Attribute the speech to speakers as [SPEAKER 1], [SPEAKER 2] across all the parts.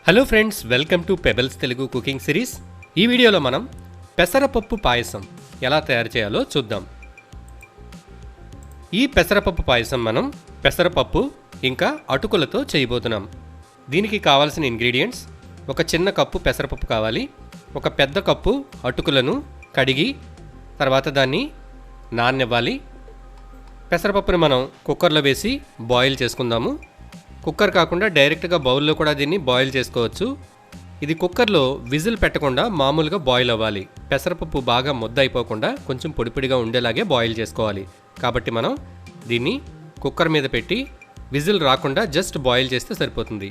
[SPEAKER 1] Hello friends, welcome to pebbles Telugu cooking series. ఈ వీడియోలో మనం పెసరపప్పు పాయసం ఎలా తయారు చేయాలో చూద్దాం. ఈ పెసరపప్పు పాయసం మనం పెసరపప్పు ఇంకా అటుకులతో చేయబోతున్నాం. దీనికి కావాల్సిన ఇంగ్రీడియంట్స్: ఒక చిన్న కప్పు పెసరపప్పు కావాలి, ఒక పెద్ద కప్పు అటుకులను కడిగి తర్వాత దాన్ని నాననివ్వాలి. పెసరపప్పుని మనం కుక్కర్లో వేసి బాయిల్ చేసుకుందాము. కుక్కర్ కాకుండా డైరెక్ట్గా బౌల్లో కూడా దీన్ని బాయిల్ చేసుకోవచ్చు. ఇది కుక్కర్లో విజిల్ పెట్టకుండా మామూలుగా బాయిల్ అవ్వాలి. పెసరపప్పు బాగా ముద్ద అయిపోకుండా కొంచెం పొడిపిడిగా ఉండేలాగే బాయిల్ చేసుకోవాలి. కాబట్టి మనం దీన్ని కుక్కర్ మీద పెట్టి విజిల్ రాకుండా జస్ట్ బాయిల్ చేస్తే సరిపోతుంది.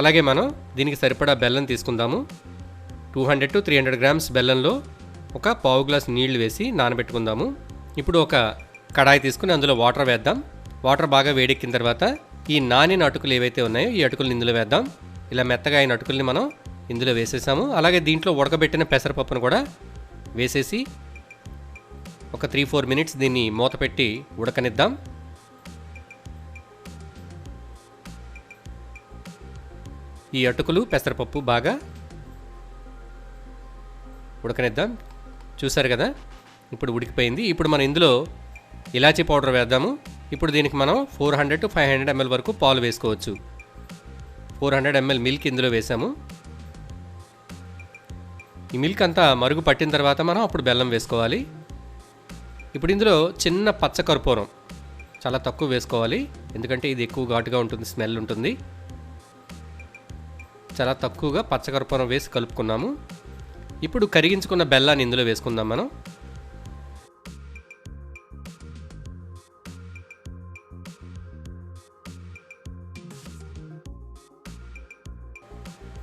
[SPEAKER 1] అలాగే మనం దీనికి సరిపడా బెల్లం తీసుకుందాము. 200 to 300 గ్రామ్స్ బెల్లంలో ఒక పావు గ్లాస్ నీళ్లు వేసి నానబెట్టుకుందాము. ఇప్పుడు ఒక కడాయి తీసుకుని అందులో వాటర్ వేద్దాం. వాటర్ బాగా వేడెక్కిన తర్వాత ఈ నానిన అటుకులు ఏవైతే ఉన్నాయో ఈ అటుకులను ఇందులో వేద్దాం. ఇలా మెత్తగా అయిన అటుకుల్ని మనం ఇందులో వేసేసాము. అలాగే దీంట్లో ఉడకబెట్టిన పెసరపప్పును కూడా వేసేసి ఒక 3-4 మినిట్స్ దీన్ని మూత పెట్టి ఉడకనిద్దాం. ఈ అటుకులు పెసరపప్పు బాగా ఉడకనిద్దాం. చూసారు కదా, ఇప్పుడు ఉడికిపోయింది. ఇప్పుడు మనం ఇందులో ఇలాచీ పౌడర్ వేద్దాము. ఇప్పుడు దీనికి మనం 400 to 500 ml వరకు పాలు వేసుకోవచ్చు. 400 ml మిల్క్ ఇందులో వేసాము. ఈ మిల్క్ అంతా మరుగు పట్టిన తర్వాత మనం అప్పుడు బెల్లం వేసుకోవాలి. ఇప్పుడు ఇందులో చిన్న పచ్చకర్పూరం చాలా తక్కువ వేసుకోవాలి, ఎందుకంటే ఇది ఎక్కువ ఘాటుగా ఉంటుంది, స్మెల్ ఉంటుంది. చాలా తక్కువగా పచ్చకర్పూరం వేసి కలుపుకున్నాము. ఇప్పుడు కరిగించుకున్న బెల్లాన్ని ఇందులో వేసుకుందాం మనం.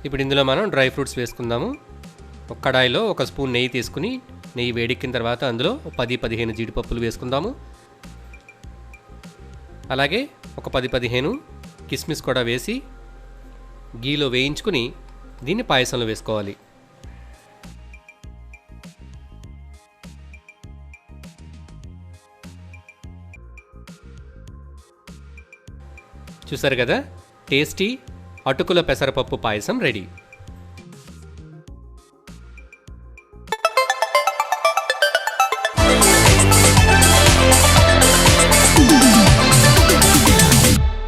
[SPEAKER 1] ఇప్పుడు ఇందులో మనం డ్రై ఫ్రూట్స్ వేసుకుందాము. ఒక కడాయిలో ఒక స్పూన్ నెయ్యి తీసుకుని నెయ్యి వేడెక్కిన తర్వాత అందులో 10-15 జీడిపప్పులు వేసుకుందాము. అలాగే ఒక 10-15 కిస్మిస్ కూడా వేసి గీలో వేయించుకుని దీన్ని పాయసంలో వేసుకోవాలి. చూసారు కదా, టేస్టీ అటుకుల పెసరపప్పు పాయసం రెడీ.